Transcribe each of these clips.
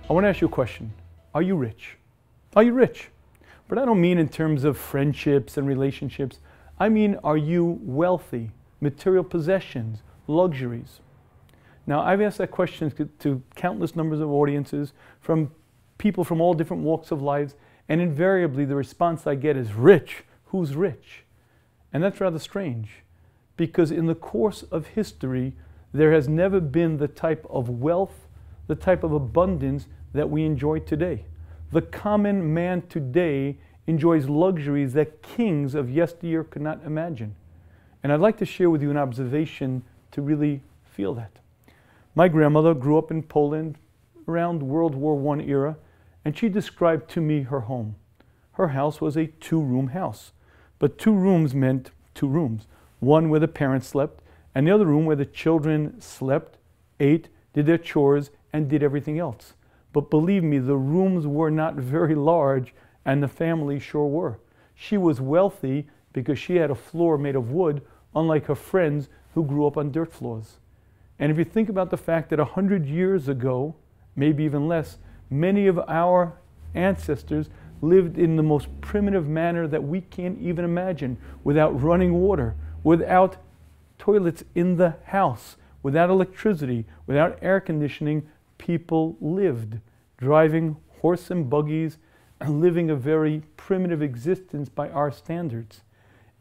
I want to ask you a question. Are you rich? Are you rich? But I don't mean in terms of friendships and relationships. I mean, are you wealthy? Material possessions, luxuries. Now, I've asked that question to countless numbers of audiences from people from all different walks of lives, and invariably the response I get is rich. Who's rich? And that's rather strange, because in the course of history, there has never been the type of wealth, the type of abundance that we enjoy today. The common man today enjoys luxuries that kings of yesteryear could not imagine. And I'd like to share with you an observation to really feel that. My grandmother grew up in Poland around World War I era, and she described to me her home. Her house was a two-room house, but two rooms meant two rooms. One where the parents slept, and the other room where the children slept, ate, did their chores, and did everything else. But believe me, the rooms were not very large, and the family sure were. She was wealthy because she had a floor made of wood, unlike her friends who grew up on dirt floors. And if you think about the fact that 100 years ago, maybe even less, many of our ancestors lived in the most primitive manner that we can't even imagine, without running water, without toilets in the house, without electricity, without air conditioning. People lived, driving horse and buggies, living a very primitive existence by our standards.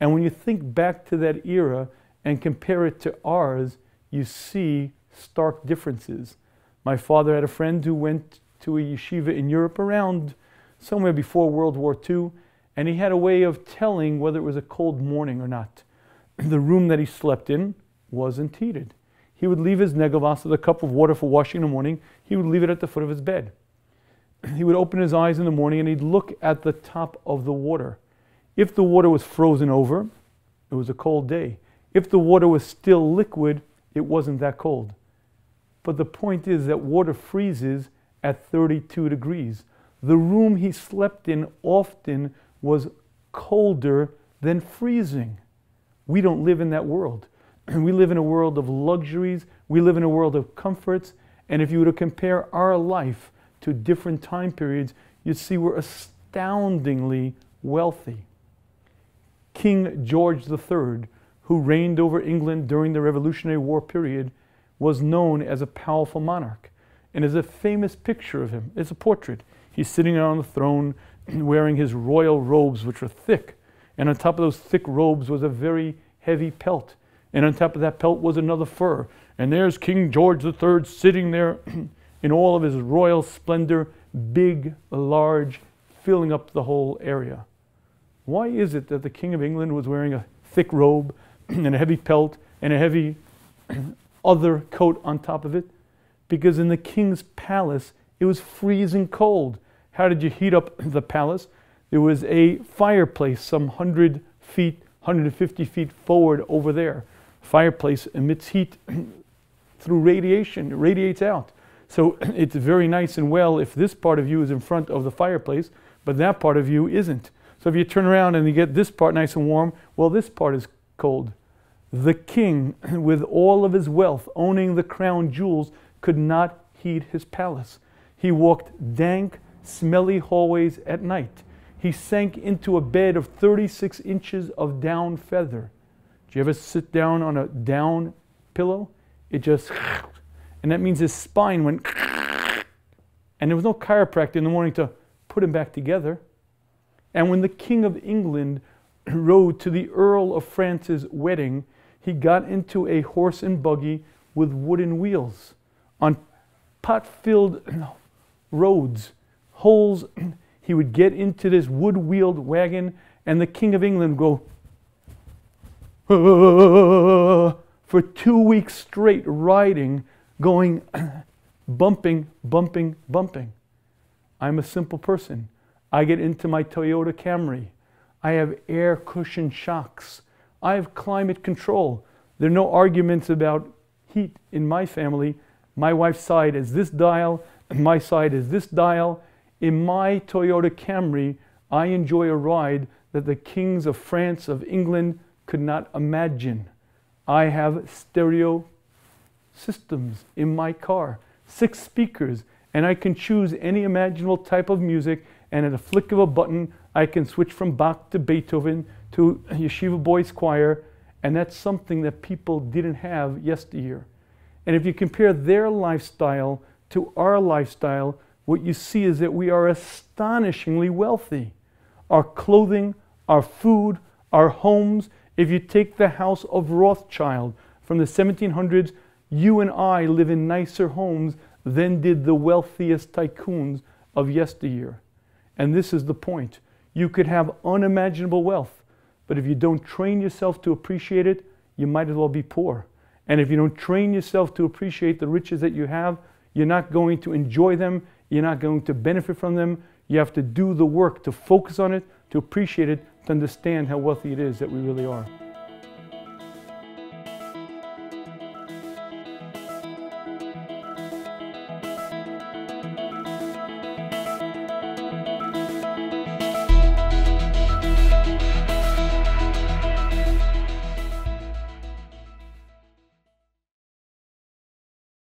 And when you think back to that era and compare it to ours, you see stark differences. My father had a friend who went to a yeshiva in Europe around somewhere before World War II, and he had a way of telling whether it was a cold morning or not. The room that he slept in wasn't heated. He would leave his negavas with a cup of water for washing in the morning. He would leave it at the foot of his bed. He would open his eyes in the morning and he'd look at the top of the water. If the water was frozen over, it was a cold day. If the water was still liquid, it wasn't that cold. But the point is that water freezes at 32 degrees. The room he slept in often was colder than freezing. We don't live in that world. We live in a world of luxuries. We live in a world of comforts. And if you were to compare our life to different time periods, you'd see we're astoundingly wealthy. King George III, who reigned over England during the Revolutionary War period, was known as a powerful monarch. And there's a famous picture of him. It's a portrait. He's sitting on the throne wearing his royal robes, which are thick. And on top of those thick robes was a very heavy pelt. And on top of that pelt was another fur. And there's King George III sitting there in all of his royal splendor, big, large, filling up the whole area. Why is it that the King of England was wearing a thick robe and a heavy pelt and a heavy other coat on top of it? Because in the king's palace, it was freezing cold. How did you heat up the palace? There was a fireplace some 100 feet, 150 feet forward over there. Fireplace emits heat through radiation. It radiates out. So it's very nice and well if this part of you is in front of the fireplace, but that part of you isn't. So if you turn around and you get this part nice and warm, well, this part is cold. The king, with all of his wealth, owning the crown jewels, could not heat his palace. He walked dank, smelly hallways at night. He sank into a bed of 36 inches of down feather. Do you ever sit down on a down pillow? It just, and that means his spine went, and there was no chiropractor in the morning to put him back together. And when the King of England rode to the Earl of France's wedding, he got into a horse and buggy with wooden wheels on pot-filled roads, holes. He would get into this wood-wheeled wagon, and the King of England would go for 2 weeks straight, riding, going bumping, bumping, bumping. I'm a simple person. I get into my Toyota Camry. I have air cushion shocks. I have climate control. There are no arguments about heat in my family. My wife's side is this dial, and my side is this dial. In my Toyota Camry, I enjoy a ride that the kings of France, of England, could not imagine. I have stereo systems in my car, 6 speakers, And I can choose any imaginable type of music, and at a flick of a button, I can switch from Bach to Beethoven to Yeshiva Boys Choir, and that's something that people didn't have yesteryear. And if you compare their lifestyle to our lifestyle, what you see is that we are astonishingly wealthy. Our clothing, our food, our homes. If you take the house of Rothschild from the 1700s, you and I live in nicer homes than did the wealthiest tycoons of yesteryear. And this is the point. You could have unimaginable wealth, but if you don't train yourself to appreciate it, you might as well be poor. And if you don't train yourself to appreciate the riches that you have, you're not going to enjoy them, you're not going to benefit from them. You have to do the work to focus on it, to appreciate it, to understand how wealthy it is that we really are.